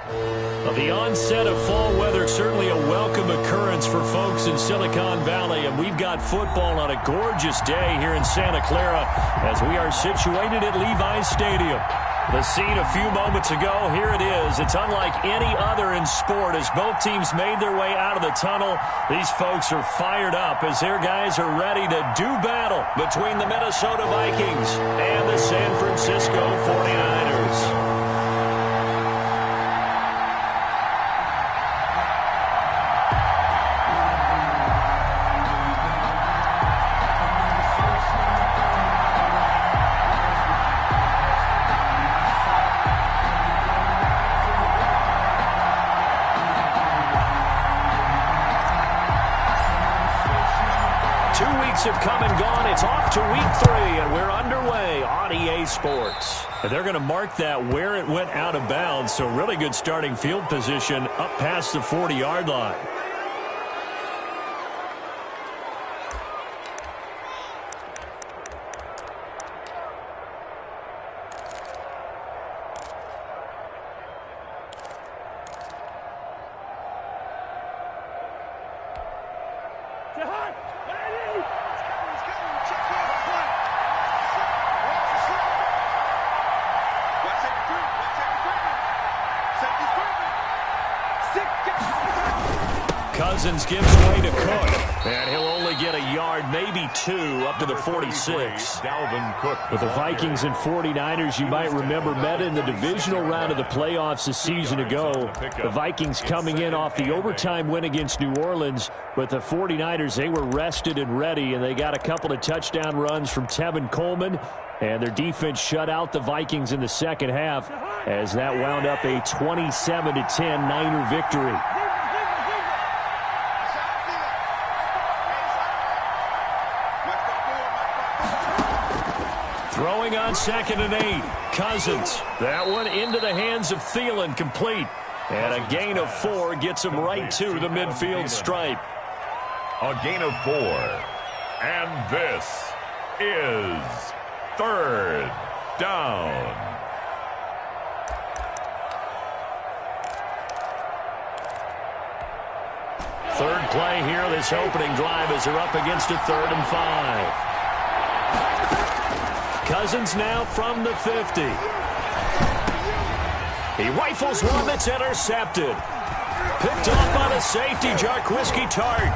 Well, the onset of fall weather, certainly a welcome occurrence for folks in Silicon Valley, and we've got football on a gorgeous day here in Santa Clara as we are situated at Levi's Stadium. The scene a few moments ago, here it is. It's unlike any other in sport as both teams made their way out of the tunnel. These folks are fired up as their guys are ready to do battle between the Minnesota Vikings and the San Francisco 49ers. 2 weeks have come and gone. It's off to week 3, and we're underway on EA Sports. And they're going to mark that where it went out of bounds, so really good starting field position up past the 40-yard line. Cousins gives way to Cook, and he'll only get a yard, maybe 2, up to the 46. With the Vikings and 49ers, you might remember, met in the divisional round of the playoffs a season ago. The Vikings coming in off the overtime win against New Orleans, but the 49ers, they were rested and ready, and they got a couple of touchdown runs from Tevin Coleman, and their defense shut out the Vikings in the second half as that wound up a 27-10 Niner victory. Throwing on 2nd and 8. Cousins. That one into the hands of Thielen, complete. And a gain of 4 gets him right to the midfield stripe. A gain of 4. And this is 3rd down. Third play here, this opening drive as they're up against a 3rd and 5. Cousins now from the 50. He rifles one that's intercepted. Picked off by the safety, Jarquiski Tart.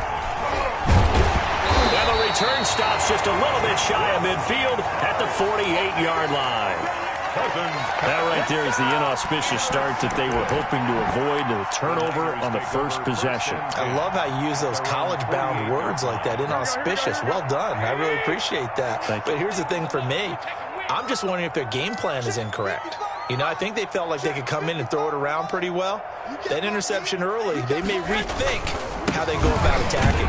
And the return stops just a little bit shy of midfield at the 48-yard line. That right there is the inauspicious start that they were hoping to avoid, the turnover on the first possession. I love how you use those college-bound words like that, inauspicious. Well done. I really appreciate that. But here's the thing for me. I'm just wondering if their game plan is incorrect. You know, I think they felt like they could come in and throw it around pretty well. That interception early, they may rethink how they go about attacking.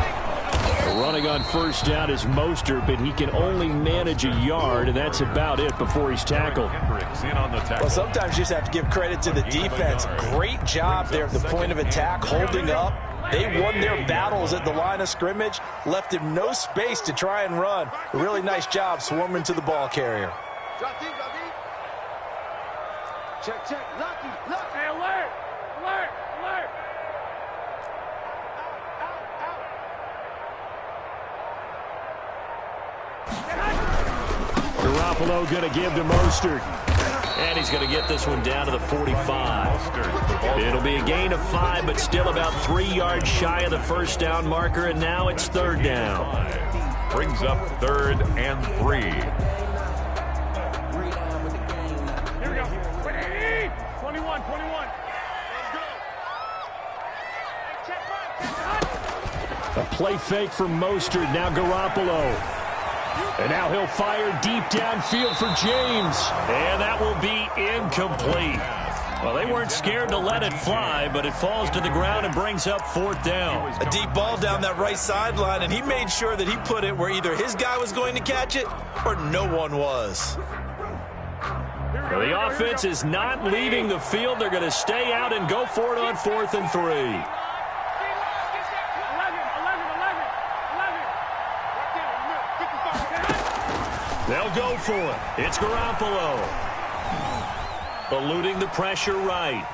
Running on first down is Mostert, but he can only manage a yard, and that's about it before he's tackled. Well, sometimes you just have to give credit to the defense. Great job there at the point of attack, holding up. They won their battles at the line of scrimmage, left him no space to try and run. A really nice job swarming to the ball carrier. Check, check, lucky, lucky. Hey, alert, alert, alert. Garoppolo going to give to Mostert. And he's going to get this one down to the 45. It'll be a gain of 5, but still about 3 yards shy of the first down marker, and now it's 3rd down. Brings up 3rd and 3. Here we go. 21, 21. A play fake from Mostert, now Garoppolo. And now he'll fire deep downfield for James. And that will be incomplete. Well, they weren't scared to let it fly, but it falls to the ground and brings up 4th down. A deep ball down that right sideline, and he made sure that he put it where either his guy was going to catch it or no one was. Well, the offense is not leaving the field. They're going to stay out and go for it on 4th and 3. They'll go for it. It's Garoppolo. Eluding the pressure right.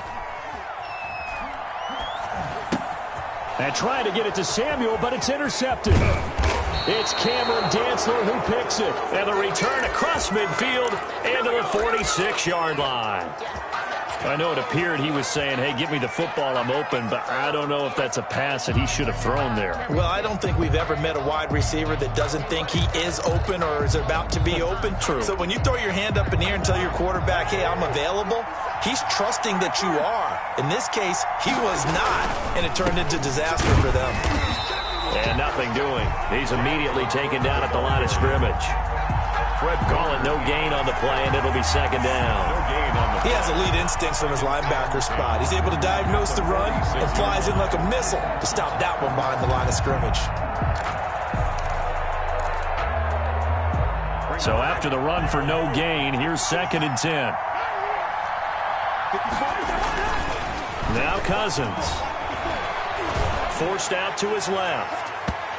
And trying to get it to Samuel, but it's intercepted. It's Cameron Dantzler who picks it. And the return across midfield into the 46-yard line. I know it appeared he was saying, hey, give me the football, I'm open, but I don't know if that's a pass that he should have thrown there. Well, I don't think we've ever met a wide receiver that doesn't think he is open or is about to be open. True. So when you throw your hand up in the air and tell your quarterback, hey, I'm available, he's trusting that you are. In this case, he was not, and it turned into disaster for them. And nothing doing. He's immediately taken down at the line of scrimmage. Fred calling no gain on the play, and it'll be second down. No gain on the play. He has elite instincts from his linebacker spot. He's able to diagnose the run and flies in like a missile to stop that one behind the line of scrimmage. So after the run for no gain, here's 2nd and 10. Now Cousins. Forced out to his left.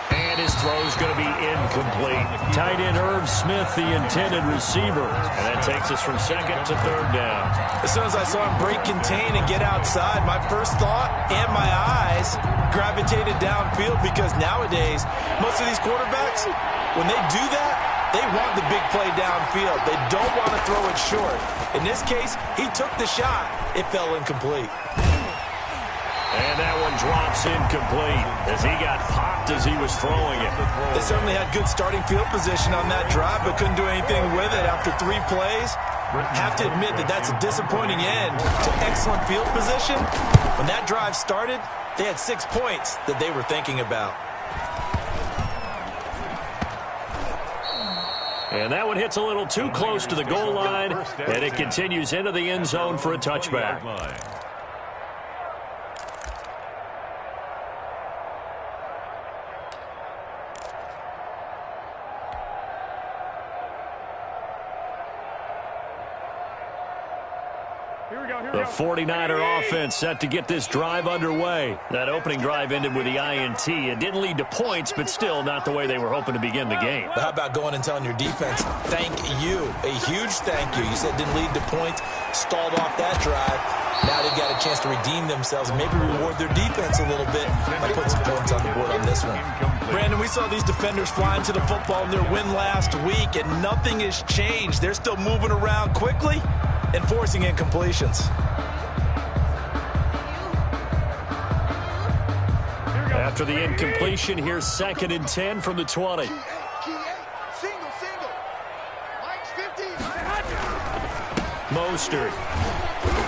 And his throw's going to be incomplete. Tight end Irv Smith, the intended receiver. And that takes us from 2nd to 3rd down. As soon as I saw him break contain and get outside, my first thought and my eyes gravitated downfield, because nowadays, most of these quarterbacks, when they do that, they want the big play downfield. They don't want to throw it short. In this case, he took the shot. It fell incomplete. And that one drops incomplete as he got popped as he was throwing it. They certainly had good starting field position on that drive, but couldn't do anything with it after 3 plays. Have to admit that that's a disappointing end to excellent field position. When that drive started, they had 6 points that they were thinking about. And that one hits a little too close to the goal line, and it continues into the end zone for a touchback. The 49er offense set to get this drive underway. That opening drive ended with the INT. It didn't lead to points, but still not the way they were hoping to begin the game. But how about going and telling your defense, thank you, a huge thank you. You said didn't lead to points, stalled off that drive. Now they've got a chance to redeem themselves and maybe reward their defense a little bit by putting some points on the board on this one. Brandon, we saw these defenders flying to the football in their win last week, and nothing has changed. They're still moving around quickly and forcing incompletions. After the incompletion, here's 2nd and 10 from the 20. Mostert.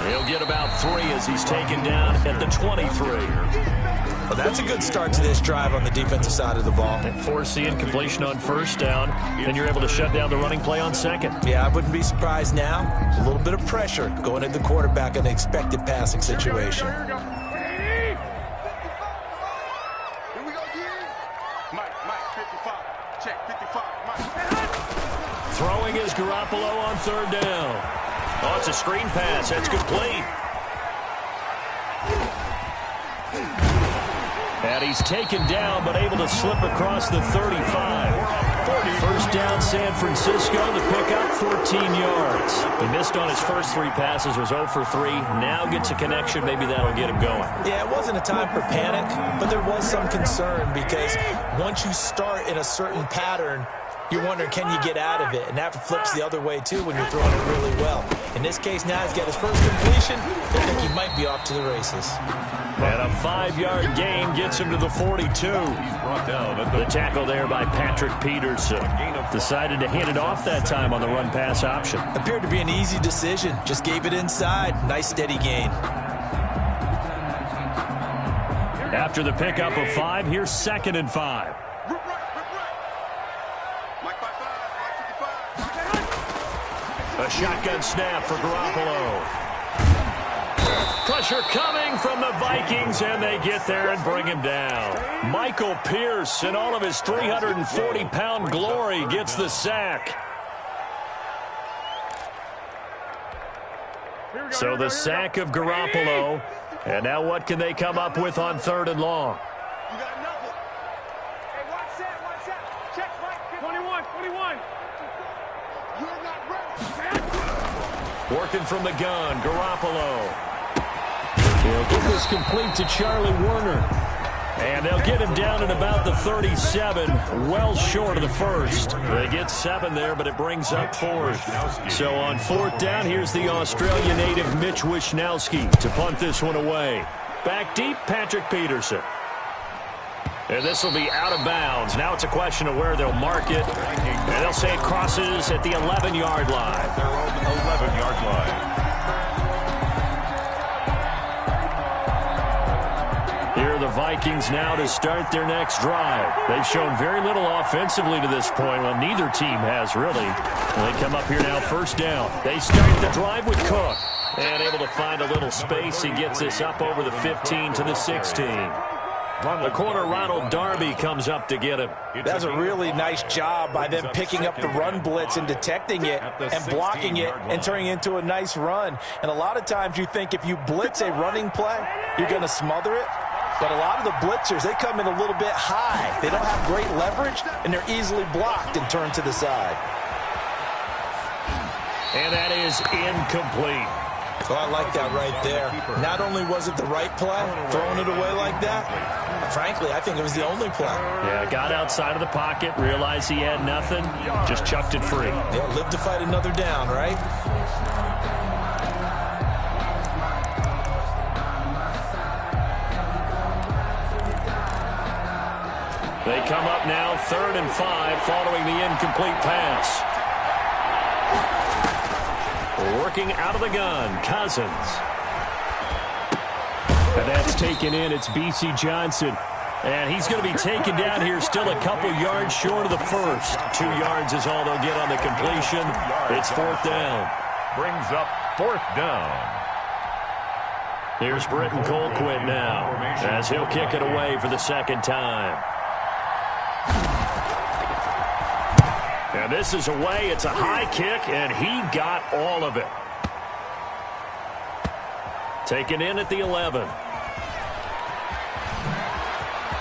He'll get about 3 as he's taken down at the 23. Well, that's a good start to this drive on the defensive side of the ball. And force the incompletion on 1st down, and you're able to shut down the running play on 2nd. Yeah, I wouldn't be surprised now. A little bit of pressure going at the quarterback in the expected passing situation. Throwing is Garoppolo on 3rd down. Oh, it's a screen pass. That's complete. And he's taken down, but able to slip across the 35. 1st down, San Francisco. The pickup, 14 yards. He missed on his first 3 passes, was 0 for 3. Now gets a connection. Maybe that'll get him going. Yeah, it wasn't a time for panic, but there was some concern because once you start in a certain pattern, you're wondering, can you get out of it? And that flips the other way, too, when you're throwing it really well. In this case, now he's got his first completion. I think he might be off to the races. And a 5-yard gain gets him to the 42. The tackle there by Patrick Peterson. Decided to hand it off that time on the run-pass option. Appeared to be an easy decision. Just gave it inside. Nice, steady gain. After the pickup of 5, here's 2nd and 5. A shotgun snap for Garoppolo. Pressure coming from the Vikings, and they get there and bring him down. Michael Pierce, in all of his 340-pound glory, gets the sack. So the sack of Garoppolo. And now what can they come up with on 3rd and long? You got nothing. Hey, watch that. Check, Mike. 21. You're not ready. Working from the gun, Garoppolo. He'll get this complete to Charlie Warner. And they'll get him down at about the 37, well short of the first. They get 7 there, but it brings up 4th. So on 4th down, here's the Australian native Mitch Wishnowsky to punt this one away. Back deep, Patrick Peterson. And this will be out of bounds. Now it's a question of where they'll mark it. And they'll say it crosses at the 11-yard line. Their own 11-yard line. Here are the Vikings now to start their next drive. They've shown very little offensively to this point. Well, neither team has, really. They come up here now, 1st down. They start the drive with Cook. And able to find a little space. He gets this up over the 15 to the 16. The corner, Ronald Darby, comes up to get him. That's a really nice job by them picking up the run blitz and detecting it and blocking it and turning it into a nice run. And a lot of times you think if you blitz a running play, you're going to smother it. But a lot of the blitzers, they come in a little bit high. They don't have great leverage, and they're easily blocked and turned to the side. And that is incomplete. Oh, I like that right there. Not only was it the right play, throwing it away like that, frankly, I think it was the only play. Yeah, got outside of the pocket, realized he had nothing, just chucked it free. Yeah, live to fight another down, right? They come up now, 3rd and 5, following the incomplete pass. Working out of the gun, Cousins. And that's taken in. It's B.C. Johnson. And he's going to be taken down here, still a couple yards short of the first. 2 yards is all they'll get on the completion. It's 4th down. Brings up 4th down. Here's Britton Colquitt now, as he'll kick it away for the 2nd time. And this is away. It's a high kick, and he got all of it. Taken in at the 11.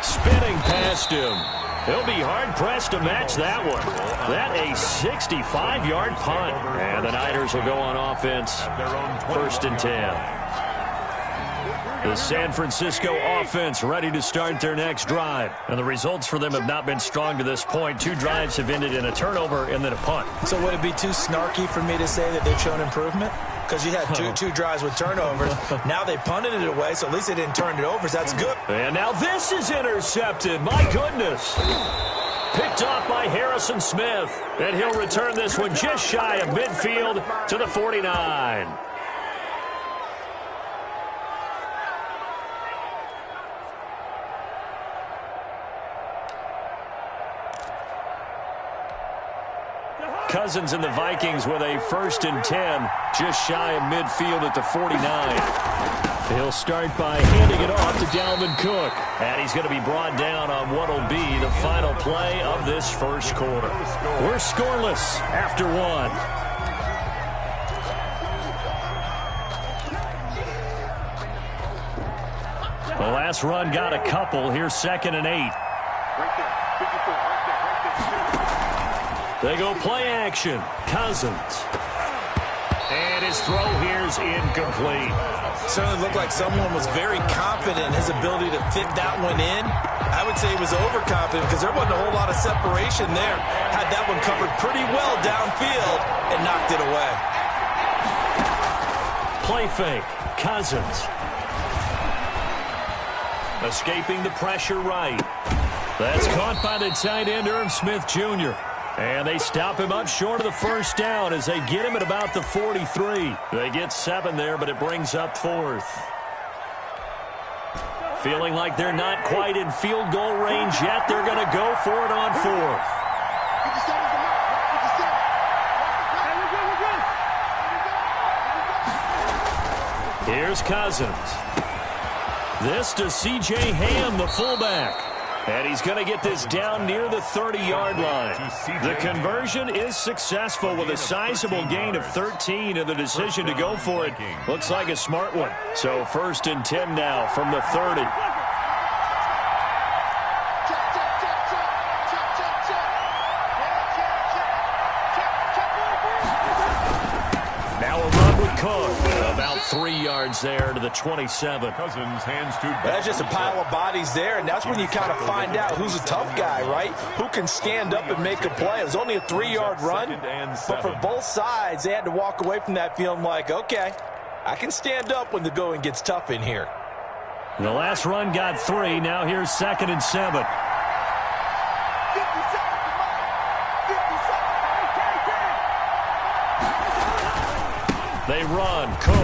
Spinning past him. He'll be hard-pressed to match that one. That a 65-yard punt. And the Niners will go on offense. 1st and 10. The San Francisco offense ready to start their next drive. And the results for them have not been strong to this point. 2 drives have ended in a turnover and then a punt. So would it be too snarky for me to say that they've shown improvement? Because you had two drives with turnovers. Now they punted it away, so at least they didn't turn it over. So that's good. And now this is intercepted. My goodness. Picked off by Harrison Smith. And he'll return this one just shy of midfield to the 49. Cousins and the Vikings with a 1st and 10, just shy of midfield at the 49. He'll start by handing it off to Dalvin Cook. And he's going to be brought down on what will be the final play of this 1st quarter. We're scoreless after 1. The last run got a couple. Here's 2nd and 8. They go play action. Cousins. And his throw here's incomplete. Certainly looked like someone was very confident in his ability to fit that one in. I would say he was overconfident because there wasn't a whole lot of separation there. Had that one covered pretty well downfield and knocked it away. Play fake. Cousins. Escaping the pressure right. That's caught by the tight end, Irv Smith Jr. And they stop him up short of the 1st down as they get him at about the 43. They get 7 there, but it brings up 4th. Feeling like they're not quite in field goal range yet. They're going to go for it on 4th. Here's Cousins. This to C.J. Ham, the fullback. And he's going to get this down near the 30-yard line. The conversion is successful with a sizable gain of 13, and the decision to go for it looks like a smart one. So 1st and 10 now from the 30. Now a run with Cook. About 3 yards there to the 27. Cousins hands to That's just a pile of bodies there, and that's when you kind of find out who's a tough guy, right? Who can stand up and make a play. It was only a 3-yard run, but for both sides, they had to walk away from that feeling like, okay, I can stand up when the going gets tough in here. The last run got 3. Now here's 2nd and 7. They run. Cook.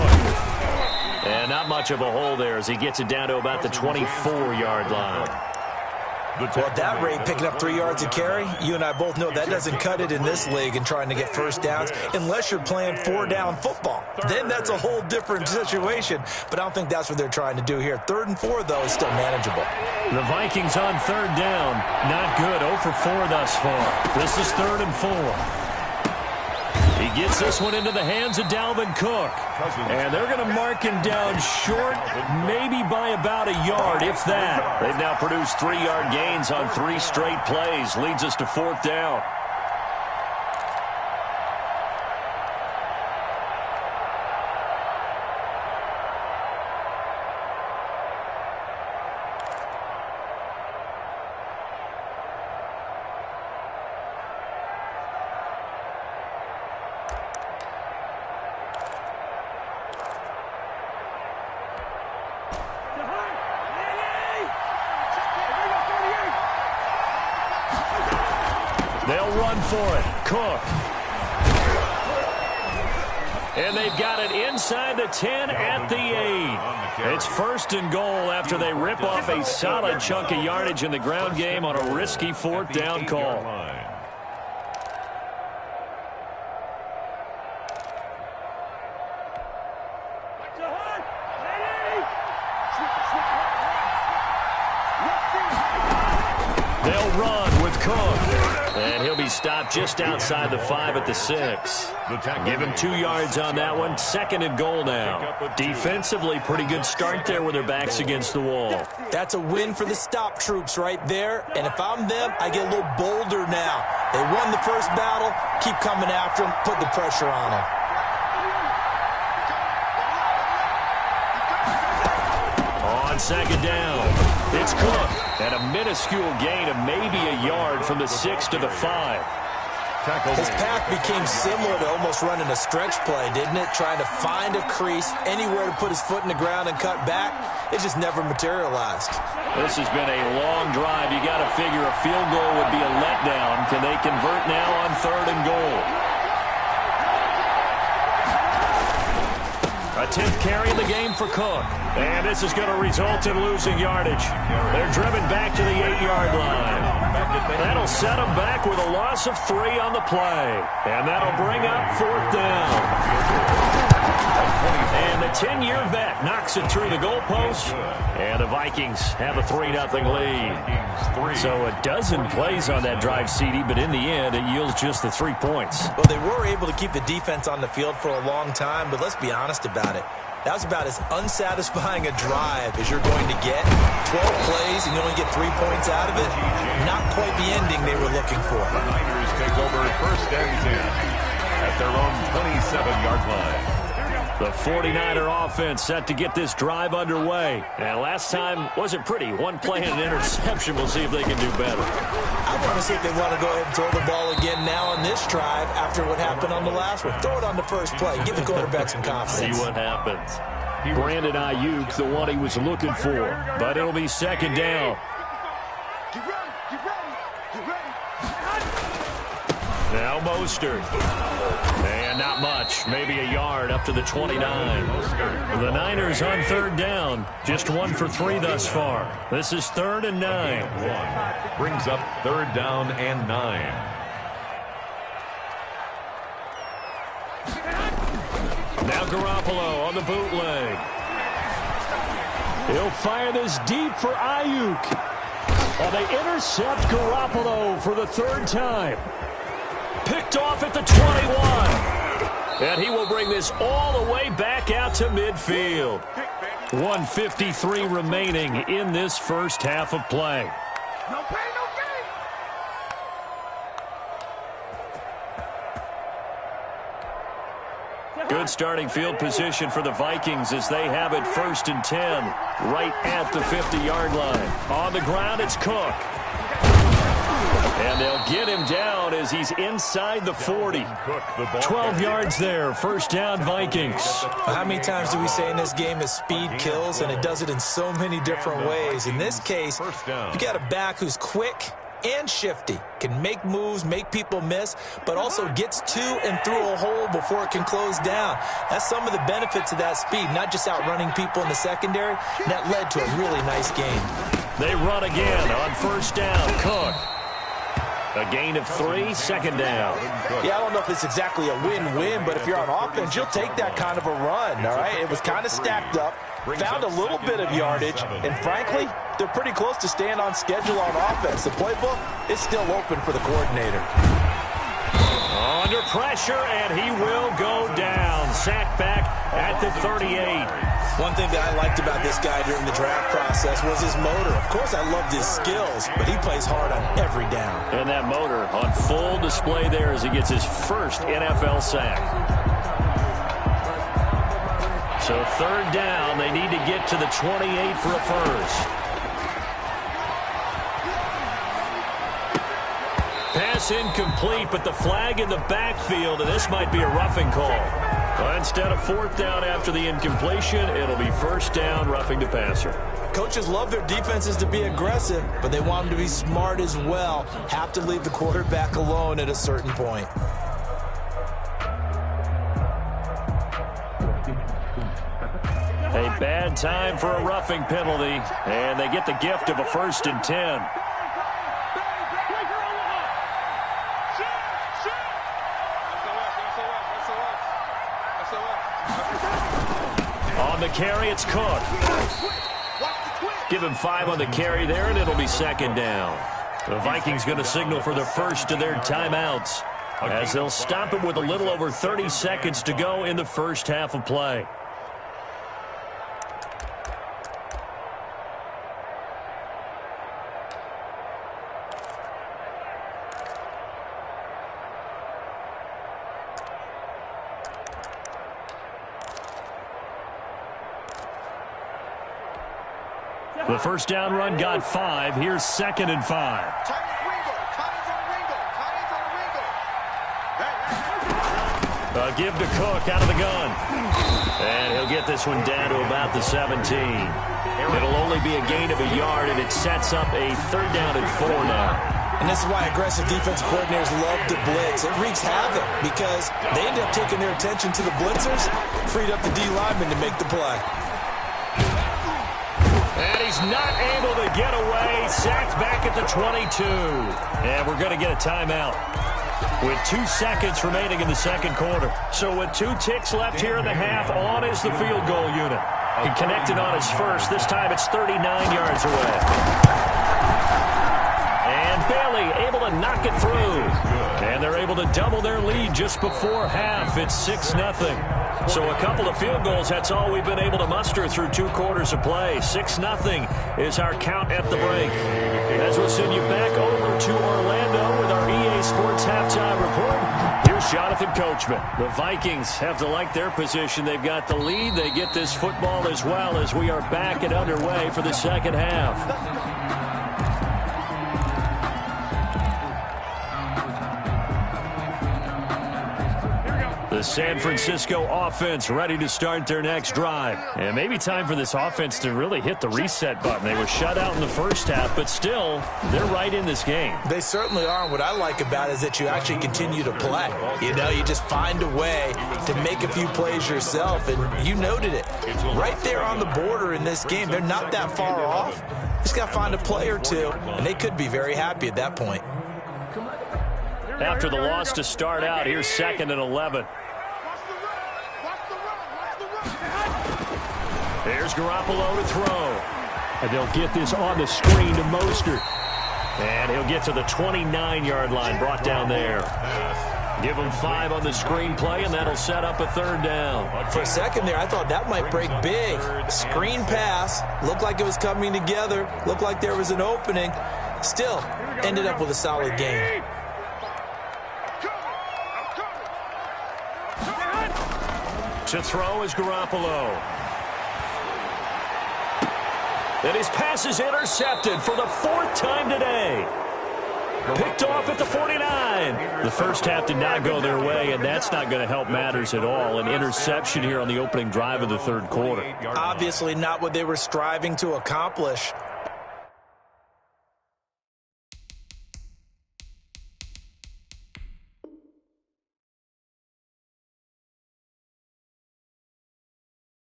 And not much of a hole there as he gets it down to about the 24-yard line. Well, at that rate, picking up 3 yards a carry, you and I both know that doesn't cut it in this league and trying to get first downs unless you're playing 4-down football. Then that's a whole different situation, but I don't think that's what they're trying to do here. 3rd and 4, though, is still manageable. The Vikings on 3rd down. Not good. 0 for 4 thus far. This is 3rd and 4. He gets this one into the hands of Dalvin Cook. And they're going to mark him down short, maybe by about a yard, if that. They've now produced 3-yard gains on 3 straight plays. Leads us to 4th down. They'll run for it. Cook. And they've got it inside the 10 at the 8. It's 1st and goal after they rip off a solid chunk of yardage in the ground game on a risky 4th down call. They'll run with Cook. And he'll be stopped just outside the 5 at the 6. Give him 2 yards on that one. 2nd and goal now. Defensively, pretty good start there with their backs against the wall. That's a win for the stop troops right there. And if I'm them, I get a little bolder now. They won the first battle. Keep coming after them. Put the pressure on them. On 2nd down, it's Cook at a minuscule gain of maybe a yard from the 6 to the 5. His path became similar to almost running a stretch play, didn't it? Trying to find a crease, anywhere to put his foot in the ground and cut back. It just never materialized. This has been a long drive. You got to figure a field goal would be a letdown. Can they convert now on 3rd and goal? A 10th carry in the game for Cook. And this is going to result in losing yardage. They're driven back to the 8-yard line. That'll set them back with a loss of 3 on the play. And that'll bring up 4th down. And the 10-year vet knocks it through the goalpost. And the Vikings have a 3-0 lead. So a dozen plays on that drive, CD, but in the end, it yields just the 3 points. Well, they were able to keep the defense on the field for a long time, but let's be honest about it. That was about as unsatisfying a drive as you're going to get. 12 plays and you only get 3 points out of it. Not quite the ending they were looking for. The Niners take over 1st and 10 at their own 27-yard line. The 49er offense set to get this drive underway. And last time wasn't pretty. 1 play and an interception. We'll see if they can do better. I want to see if they want to go ahead and throw the ball again now on this drive after what happened on the last one. Throw it on the first play. Give the quarterback some confidence. See what happens. Brandon Ayuk, the one he was looking for. But it'll be 2nd down. Now Mostert. And not much. Maybe a yard up to the 29. The Niners on 3rd down. Just 1 for 3 thus far. This is 3rd and 9. Brings up 3rd down and 9. Now Garoppolo on the bootleg. He'll fire this deep for Ayuk. And they intercept Garoppolo for the 3rd time. Picked off at the 21. And he will bring this all the way back out to midfield. 1:53 remaining in this first half of play. No pain, no gain. Good good starting field position for the Vikings as they have it 1st and 10 right at the 50-yard line. On the ground, it's Cook. And they'll get him down as he's inside the 40. 12 yards there, 1st down Vikings. How many times do we say in this game that speed kills, and it does it in so many different ways? In this case, you got a back who's quick and shifty, can make moves, make people miss, but also gets to and through a hole before it can close down. That's some of the benefits of that speed, not just outrunning people in the secondary. That led to a really nice game. They run again on 1st down. Cook. A gain of 3, 2nd down. Yeah, I don't know if it's exactly a win-win, but if you're on offense, you'll take that kind of a run, all right? It was kind of stacked up, found a little bit of yardage, and frankly, they're pretty close to staying on schedule on offense. The playbook is still open for the coordinator. Under pressure, and he will go down. Sacked back at the 38. One thing that I liked about this guy during the draft process was his motor. Of course, I loved his skills, but he plays hard on every down. And that motor on full display there as he gets his first NFL sack. So 3rd down, they need to get to the 28 for a first. Pass incomplete, but the flag in the backfield, and this might be a roughing call. Well, instead of 4th down after the incompletion, it'll be 1st down, roughing the passer. Coaches love their defenses to be aggressive, but they want them to be smart as well. Have to leave the quarterback alone at a certain point. A bad time for a roughing penalty, and they get the gift of a 1st and 10. On the carry, it's Cook. Give him 5 on the carry there, and it'll be 2nd down. The Vikings going to signal for the first of their timeouts as they'll stop it with a little over 30 seconds to go in the first half of play. The 1st down run got 5. Here's 2nd and 5. A give to Cook out of the gun. And he'll get this one down to about the 17. It'll only be a gain of a yard, and it sets up a 3rd down and 4 now. And this is why aggressive defensive coordinators love to blitz. It wreaks havoc because they end up taking their attention to the blitzers, freed up the D lineman to make the play. And he's not able to get away. Sacked back at the 22. And we're going to get a timeout with 2 seconds remaining in the 2nd quarter. So with 2 ticks left here in the half, on is the field goal unit. He connected on his first. This time it's 39 yards away. And Bailey able to knock it through. And they're able to double their lead just before half. It's 6-0. So a couple of field goals, that's all we've been able to muster through 2 quarters of play. 6-0 is our count at the break. As we'll send you back over to Orlando with our EA Sports Halftime Report, here's Jonathan Coachman. The Vikings have to like their position. They've got the lead. They get this football as well as we are back and underway for the 2nd half. The San Francisco offense ready to start their next drive. And maybe time for this offense to really hit the reset button. They were shut out in the first half, but still, they're right in this game. They certainly are. And what I like about it is that you actually continue to play. You know, you just find a way to make a few plays yourself, and you noted it. Right there on the border in this game, they're not that far off. Just got to find a play or two, and they could be very happy at that point. After the loss to start out, here's 2nd and 11. There's Garoppolo to throw. And they'll get this on the screen to Mostert. And he'll get to the 29-yard line, brought down there. Give him 5 on the screen play, and that'll set up a 3rd down. For a second there, I thought that might break big. Screen pass. Looked like it was coming together. Looked like there was an opening. Still, ended up with a solid game. To throw is Garoppolo. And his pass is intercepted for the fourth time today. Picked off at the 49. The first half did not go their way, and that's not going to help matters at all. An interception here on the opening drive of the third quarter. Obviously not what they were striving to accomplish.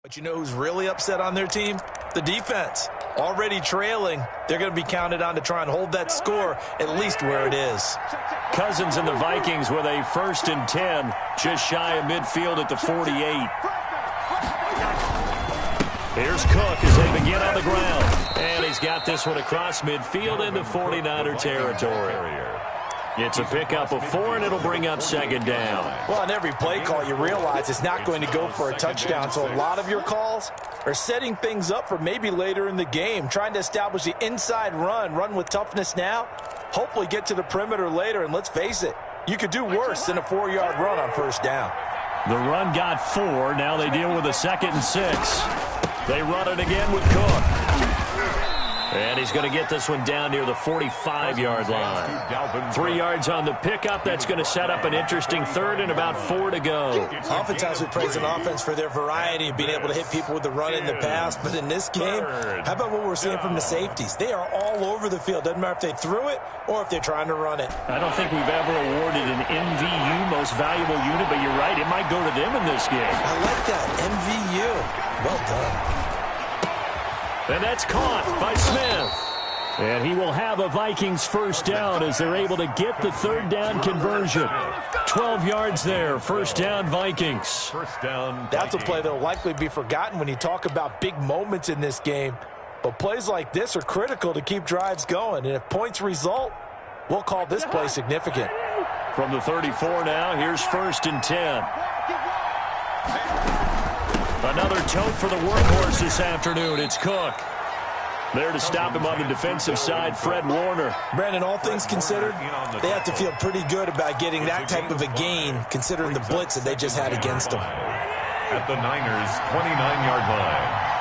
But you know who's really upset on their team? The defense. Already trailing. They're going to be counted on to try and hold that score at least where it is. Cousins and the Vikings with a 1st and 10, just shy of midfield at the 48. Here's Cook as they begin on the ground. And he's got this one across midfield into 49er territory. It's a pickup of 4, and it'll bring up 2nd down. Well, on every play call, you realize it's not going to go for a touchdown. So a lot of your calls are setting things up for maybe later in the game, trying to establish the inside run with toughness now, hopefully get to the perimeter later. And let's face it, you could do worse than a 4-yard run on 1st down. The run got 4. Now they deal with a 2nd and 6. They run it again with Cook. And he's going to get this one down near the 45-yard line. 3 yards on the pickup. That's going to set up an interesting 3rd and about 4 to go. Oftentimes we praise an offense for their variety of being able to hit people with the run in the pass. But in this game, how about what we're seeing from the safeties? They are all over the field. Doesn't matter if they threw it or if they're trying to run it. I don't think we've ever awarded an MVU, most valuable unit, but you're right. It might go to them in this game. I like that. MVU. Well done. And that's caught by Smith. And he will have a Vikings 1st down as they're able to get the 3rd down conversion. 12 yards there. 1st down Vikings. That's a play that will likely be forgotten when you talk about big moments in this game. But plays like this are critical to keep drives going. And if points result, we'll call this play significant. From the 34 now, here's 1st and 10. Another tote for the workhorse this afternoon. It's Cook. There to stop him on the defensive side, Fred Warner. Brandon, all things considered, they have to feel pretty good about getting that type of a gain, considering the blitz that they just had against them. At the Niners' 29-yard line.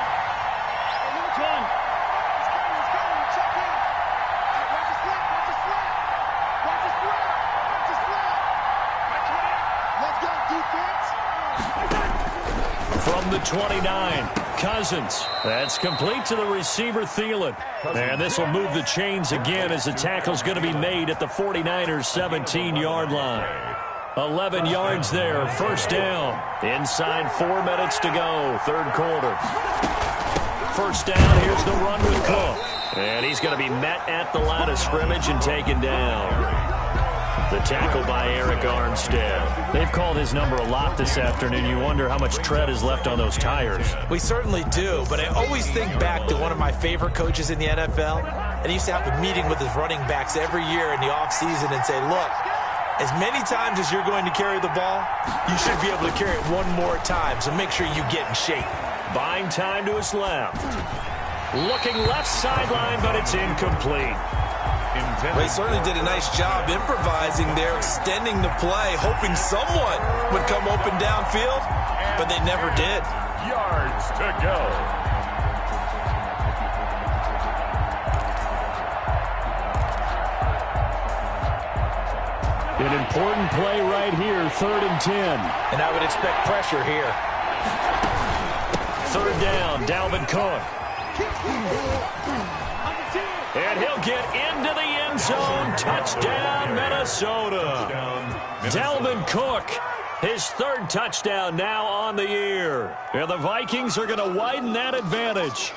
From the 29, Cousins. That's complete to the receiver, Thielen. And this will move the chains again as the tackle's going to be made at the 49ers' 17-yard line. 11 yards there, 1st down. Inside 4 minutes to go, 3rd quarter. 1st down, here's the run with Cook. And he's going to be met at the line of scrimmage and taken down. The tackle by Eric Armstead. They've called his number a lot this afternoon. You wonder how much tread is left on those tires. We certainly do, but I always think back to one of my favorite coaches in the NFL, and he used to have a meeting with his running backs every year in the offseason and say, look, as many times as you're going to carry the ball, you should be able to carry it one more time, so make sure you get in shape. Buying time to his left. Looking left sideline, but it's incomplete. Well, he certainly did a nice job improvising there, extending the play, hoping someone would come open downfield, but they never did. Yards to go. An important play right here, 3rd and 10. And I would expect pressure here. 3rd down, Dalvin Cook. And he'll get into the end zone. Touchdown, Minnesota. Dalvin Cook, his 3rd touchdown now on the year. And the Vikings are going to widen that advantage.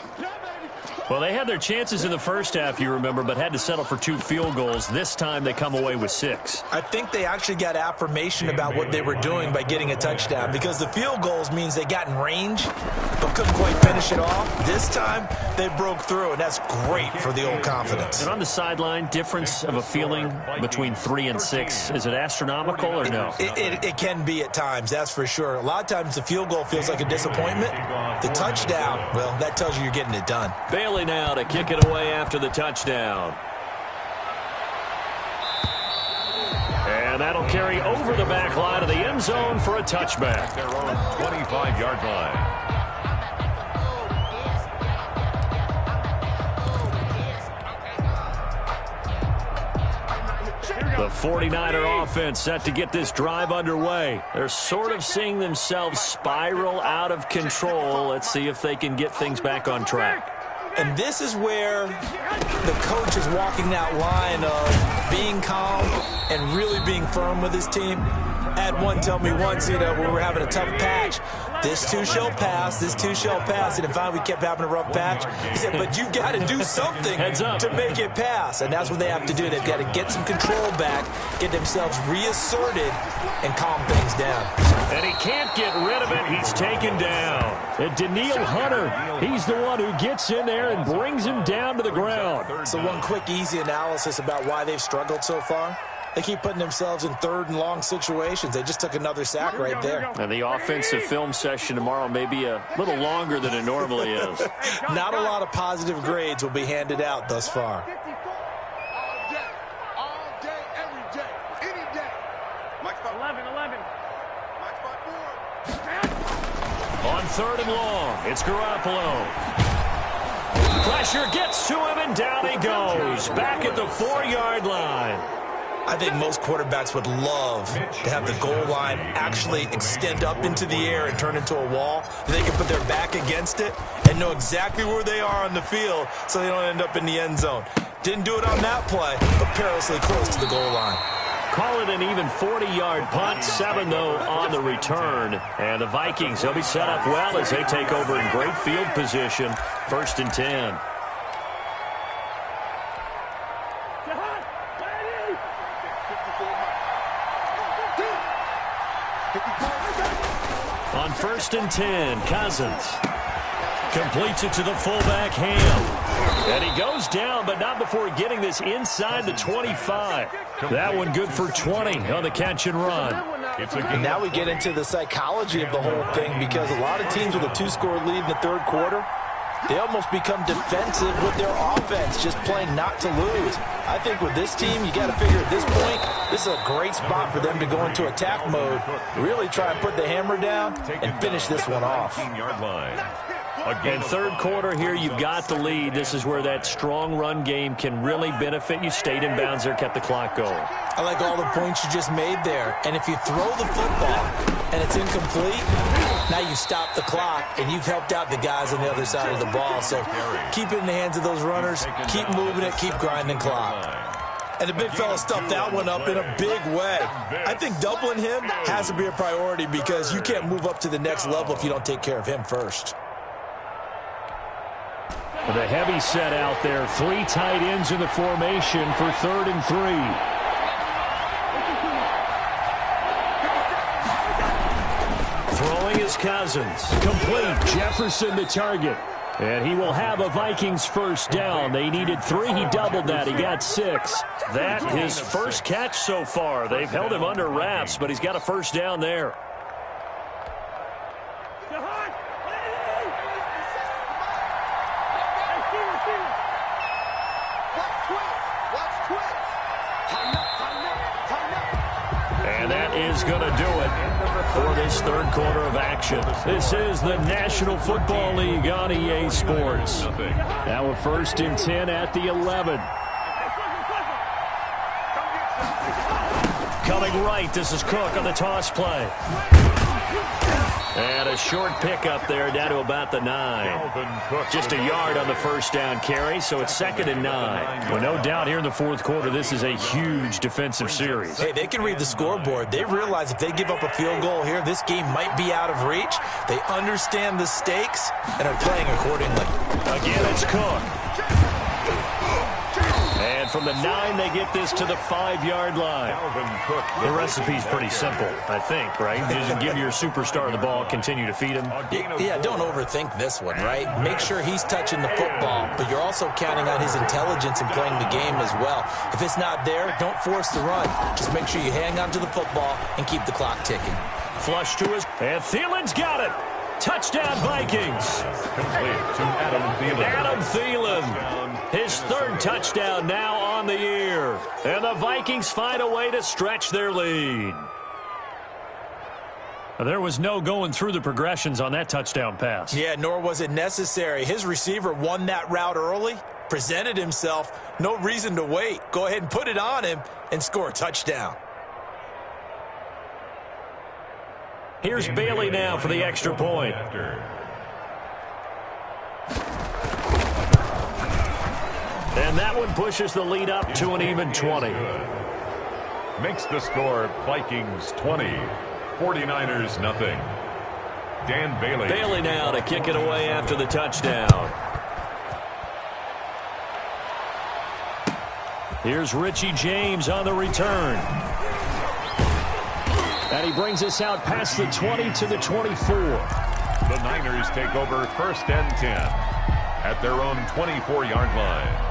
Well, they had their chances in the first half, you remember, but had to settle for 2 field goals. This time they come away with 6. I think they actually got affirmation about what they were doing by getting a touchdown, because the field goals means they got in range but couldn't quite finish it off. This time they broke through, and that's great for the old confidence. And on the sideline, difference of a feeling between 3 and 6, is it astronomical or no? It can be at times, that's for sure. A lot of times the field goal feels like a disappointment. The touchdown, well, that tells you you're getting it done. Bailey now to kick it away after the touchdown. And that'll carry over the back line of the end zone for a touchback. At their own 25-yard line. The 49er offense set to get this drive underway. They're sort of seeing themselves spiral out of control. Let's see if they can get things back on track. And this is where the coach is walking that line of being calm and really being firm with his team. I had one tell me once, when we were having a tough patch, this too shall pass, this too shall pass. And then finally we kept having a rough patch. He said, but you got to do something to make it pass. And that's what they have to do. They've got to get some control back, get themselves reasserted, and calm things down. And he can't get rid of it. He's taken down. And Daniil Hunter, he's the one who gets in there and brings him down to the ground. So one quick, easy analysis about why they've struggled so far. They keep putting themselves in third and long situations. They just took another sack right there. And the offensive film session tomorrow may be a little longer than it normally is. Not a lot of positive grades will be handed out thus far. All day, every day, any day. 11. On third and long, it's Garoppolo. Pressure gets to him, and down he goes. Back at the 4-yard line. I think most quarterbacks would love to have the goal line actually extend up into the air and turn into a wall. They can put their back against it and know exactly where they are on the field so they don't end up in the end zone. Didn't do it on that play, but perilously close to the goal line. Call it an even 40-yard punt, 7, though, on the return. And the Vikings, they'll be set up well as they take over in great field position, 1st and 10. On 1st and 10, Cousins completes it to the fullback, Ham. And he goes down, but not before getting this inside the 25. That one good for 20 on the catch and run. And now we get into the psychology of the whole thing, because a lot of teams with a 2-score lead in the third quarter, they almost become defensive with their offense, just playing not to lose. I think with this team, you got to figure at this point, this is a great spot for them to go into attack mode, really try and put the hammer down and finish this one off. In third quarter here, you've got the lead. This is where that strong run game can really benefit you. Stayed in bounds there, kept the clock going. I like all the points you just made there. And if you throw the football and it's incomplete, now you stop the clock and you've helped out the guys on the other side of the ball. So keep it in the hands of those runners, keep moving it, keep grinding clock. And the big fella stuffed that one up in a big way. I think doubling him has to be a priority, because you can't move up to the next level if you don't take care of him first. The heavy set out there. 3 tight ends in the formation for 3rd and 3. Throwing is Cousins. Complete. Jefferson the target. And he will have a Vikings first down. They needed 3. He doubled that. He got 6. That his first catch so far. They've held him under wraps, but he's got a first down there. And that is going to do it for this third quarter of action. This is the National Football League on EA Sports. Now a 1st and 10 at the 11. Coming right, this is Cook on the toss play. And a short pickup there down to about the 9. Just a yard on the first down carry, so it's 2nd and 9. Well, no doubt here in the fourth quarter, this is a huge defensive series. Hey, they can read the scoreboard. They realize if they give up a field goal here, this game might be out of reach. They understand the stakes and are playing accordingly. Again, it's Cook. And from the 9, they get this to the 5-yard line. The recipe's pretty simple, I think, right? You just give your superstar the ball, continue to feed him. Yeah, don't overthink this one, right? Make sure he's touching the football, but you're also counting on his intelligence in playing the game as well. If it's not there, don't force the run. Just make sure you hang on to the football and keep the clock ticking. Flush to his, and Thielen's got it. Touchdown, Vikings. Complete to Adam Thielen. Adam Thielen, his 3rd touchdown now on on the year. And the Vikings find a way to stretch their lead. There was no going through the progressions on that touchdown pass. Yeah, nor was it necessary. His receiver won that route early, presented himself. No reason to wait. Go ahead and put it on him and score a touchdown. Here's Bailey now for the extra point. And that one pushes the lead up to an even 20. Makes the score Vikings 20, 49ers nothing. Dan Bailey. Bailey now to kick it away after the touchdown. Here's Richie James on the return. And he brings us out past the 20 to the 24. The Niners take over 1st and 10 at their own 24-yard line.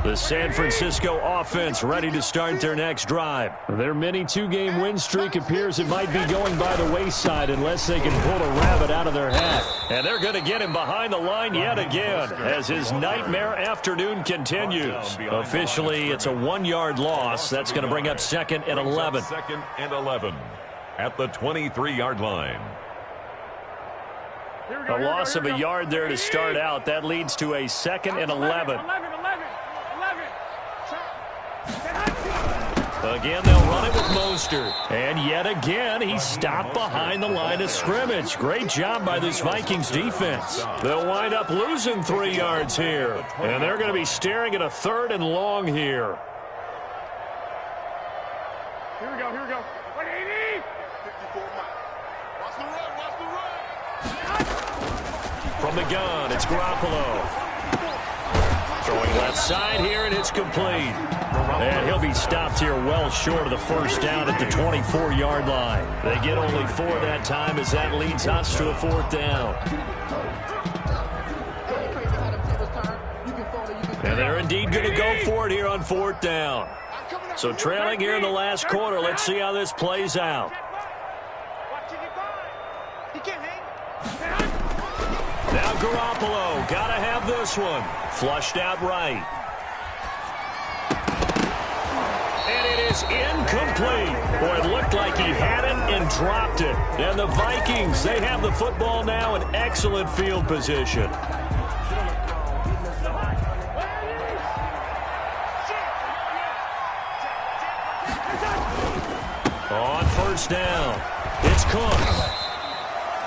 The San Francisco offense ready to start their next drive. Their mini two-game win streak appears it might be going by the wayside unless they can pull a rabbit out of their hat. And they're going to get him behind the line yet again as his nightmare afternoon continues. Officially, it's a 1-yard loss. That's going to bring up 2nd and 11. 2nd and 11 at the 23-yard line. A loss of a yard there to start out. That leads to a 2nd and 11. Again, they'll run it with Mostert. And yet again, he's stopped behind the line of scrimmage. Great job by this Vikings defense. They'll wind up losing 3 yards here. And they're going to be staring at a 3rd and long here. Here we go, here we go. 180! Watch the run. From the gun, it's Garoppolo. Throwing left side here, and it's complete. And he'll be stopped here well short of the first down at the 24-yard line. They get only 4 that time as that leads us to a 4th down. And they're indeed going to go for it here on 4th down. So trailing here in the last quarter, let's see how this plays out. Now Garoppolo, got to have this one. Flushed out right. And it is incomplete. Boy, it looked like he had it and dropped it. And the Vikings, they have the football now in excellent field position. On 1st down, it's Cook.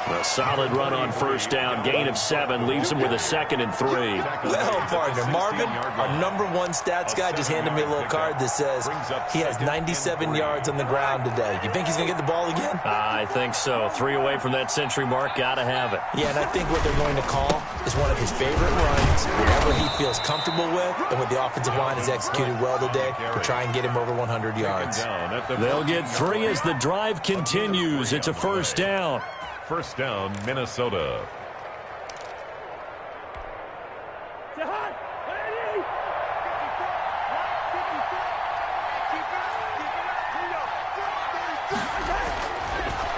A solid run on 1st down. Gain of 7 leaves him with a 2nd and 3. Well, partner, Marvin, our #1 stats guy just handed me a little card that says he has 97 yards on the ground today. You think he's going to get the ball again? I think so. 3 away from that century mark. Got to have it. Yeah, and I think what they're going to call is one of his favorite runs, whatever he feels comfortable with, and what the offensive line has executed well today to try and get him over 100 yards. They'll get 3 as the drive continues. It's a 1st down. 1st down, Minnesota.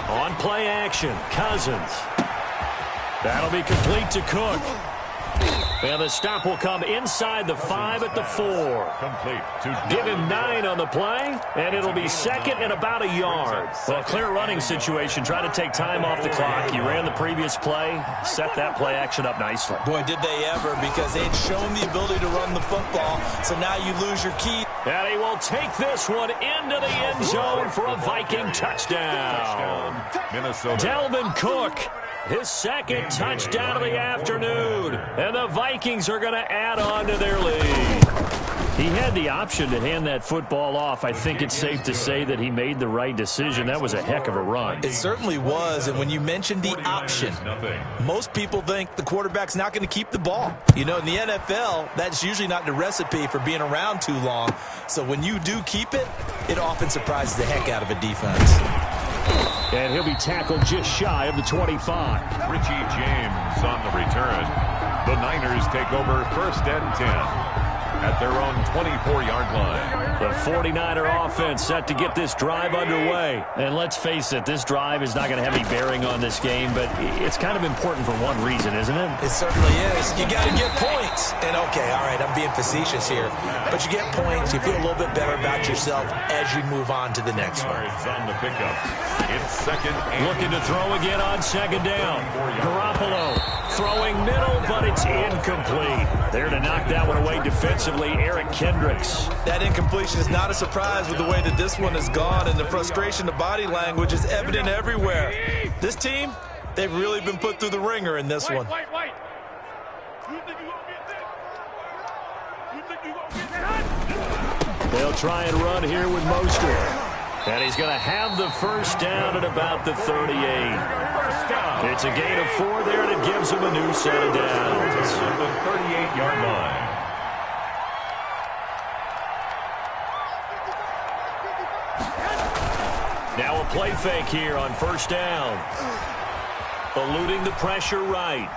On play action, Cousins. That'll be complete to Cook. And the stop will come inside the 5 at the 4. Complete to Give him 9 on the play, and it'll be 2nd and about a yard. Well, clear running situation. Try to take time off the clock. He ran the previous play, set that play action up nicely. Boy, did they ever, because they'd shown the ability to run the football, so now you lose your key. And he will take this one into the end zone for a Viking touchdown. Minnesota. Dalvin Cook, his 2nd touchdown of the afternoon. And the Vikings are going to add on to their lead. He had the option to hand that football off. I think it's safe to say that he made the right decision. That was a heck of a run. It certainly was, and when you mentioned the option, most people think the quarterback's not going to keep the ball. You know, in the NFL, that's usually not the recipe for being around too long. So when you do keep it, it often surprises the heck out of a defense. And he'll be tackled just shy of the 25. Richie James on the return. The Niners take over 1st and 10 at their own 24-yard line. The 49er offense set to get this drive underway. And let's face it, this drive is not going to have any bearing on this game, but it's kind of important for one reason, isn't it? It certainly is. You got to get points. And, okay, all right, I'm being facetious here. But you get points, you feel a little bit better about yourself as you move on to the next one. On the pickup. It's second and looking to throw again on second down. Garoppolo throwing middle, but it's incomplete. There to knock that one away defensively, Eric Kendricks. That incompletion is not a surprise with the way that this one has gone, and the frustration, the body language is evident everywhere. This team, they've really been put through the ringer in this one. They'll try and run here with Mostert. And he's going to have the first down at about the 38. It's a gain of 4 there, and it gives him a new set of downs. The 38-yard line. Now a play fake here on first down. Eluding the pressure right.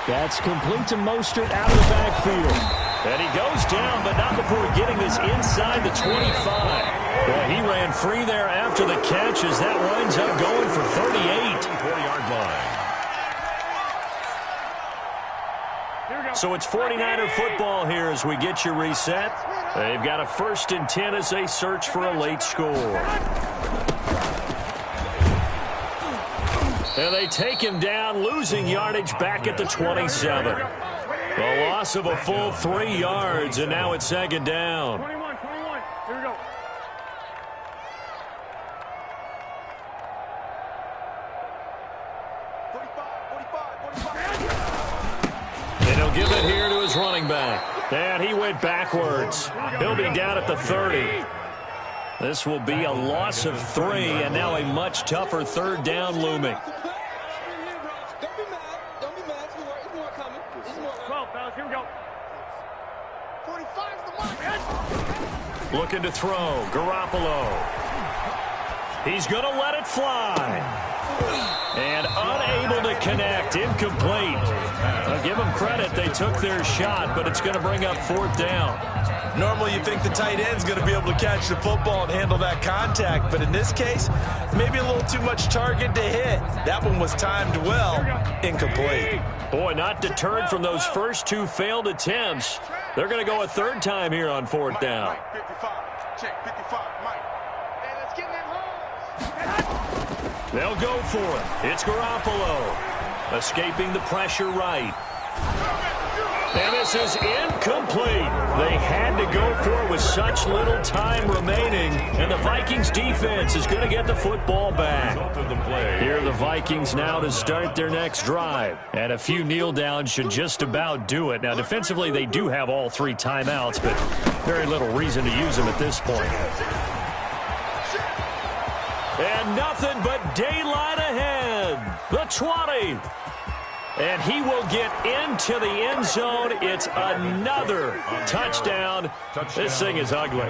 That's complete to Mostert out of the backfield. And he goes down, but not before getting this inside the 25. Well, he ran free there after the catch as that winds up going for 38. 40-yard line. So it's 49er football here as we get you reset. They've got a 1st and 10 as they search for a late score. And they take him down, losing yardage back at the 27. A loss of a full 3 yards, and now it's second down. 21. Here we go. And he'll give it here to his running back. And he went backwards. He'll be down at the 30. This will be a loss of 3, and now a much tougher 3rd down looming. Here we go. 45's the mark. Looking to throw. Garoppolo. He's going to let it fly. And unable to connect. Incomplete. I'll give them credit. They took their shot, but it's going to bring up 4th down. Normally you think the tight end's going to be able to catch the football and handle that contact, but in this case, maybe a little too much target to hit. That one was timed well. Incomplete. Boy, not deterred from those first 2 failed attempts. They're going to go a 3rd time here on 4th down. Check 55, Mike. Hey, let's get in that hole. They'll go for it. It's Garoppolo. Escaping the pressure right. And this is incomplete. They had to go for it with such little time remaining. And the Vikings defense is going to get the football back. Here are the Vikings now to start their next drive. And a few kneel downs should just about do it. Now, defensively, they do have all 3 timeouts, but very little reason to use them at this point. And nothing but daylight ahead. The 20. And he will get into the end zone. It's another touchdown. This thing is ugly.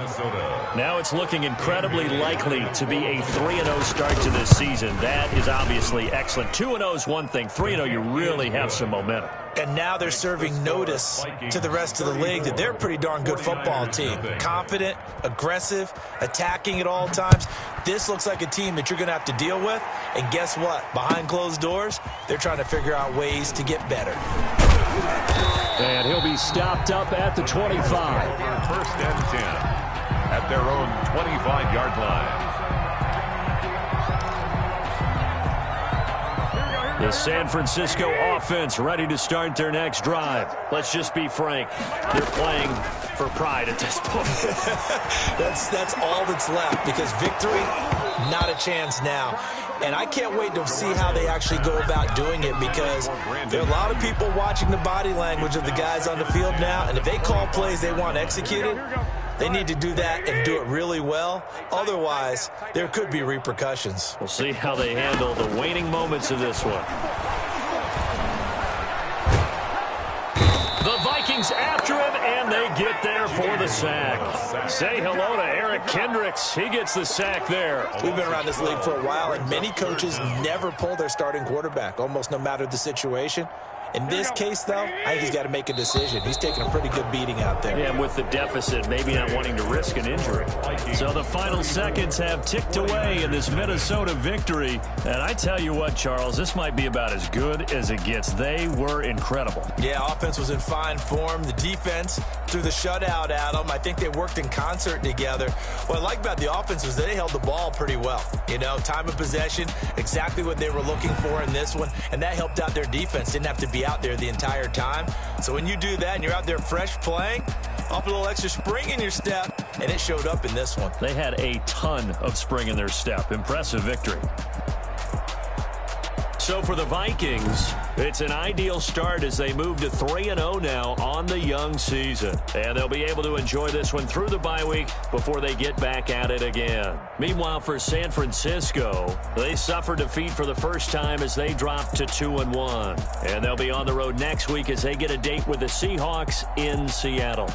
Now it's looking incredibly likely to be a 3-0 start to this season. That is obviously excellent. 2-0 is one thing. 3-0, you really have some momentum. And now they're serving notice to the rest of the league that they're a pretty darn good football team. Confident, aggressive, attacking at all times. This looks like a team that you're going to have to deal with. And guess what? Behind closed doors, they're trying to figure out ways to get better. And he'll be stopped up at the 25. 1st and 10 at their own 25-yard line. The San Francisco offense ready to start their next drive. Let's just be frank. They're playing for pride at this point. That's all that's left, because victory, not a chance now. And I can't wait to see how they actually go about doing it, because there are a lot of people watching the body language of the guys on the field now, and if they call plays they want executed, they need to do that and do it really well. Otherwise, there could be repercussions. We'll see how they handle the waning moments of this one. The Vikings after him, and they get there for the sack. Say hello to Eric Kendricks. He gets the sack there. We've been around this league for a while, and many coaches never pull their starting quarterback, almost no matter the situation. In this case, though, I think he's got to make a decision. He's taking a pretty good beating out there. Yeah, and with the deficit, maybe not wanting to risk an injury. So the final seconds have ticked away in this Minnesota victory. And I tell you what, Charles, this might be about as good as it gets. They were incredible. Yeah, offense was in fine form. The defense threw the shutout at them. I think they worked in concert together. What I like about the offense was they held the ball pretty well. You know, time of possession, exactly what they were looking for in this one, and that helped out their defense. Didn't have to be out there the entire time. So when you do that and you're out there fresh playing, off a little extra spring in your step, and it showed up in this one. They had a ton of spring in their step. Impressive victory. So for the Vikings, it's an ideal start as they move to 3-0 now on the young season. And they'll be able to enjoy this one through the bye week before they get back at it again. Meanwhile, for San Francisco, they suffered defeat for the first time as they dropped to 2-1. And they'll be on the road next week as they get a date with the Seahawks in Seattle.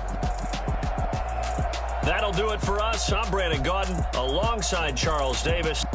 That'll do it for us. I'm Brandon Gaudin alongside Charles Davis.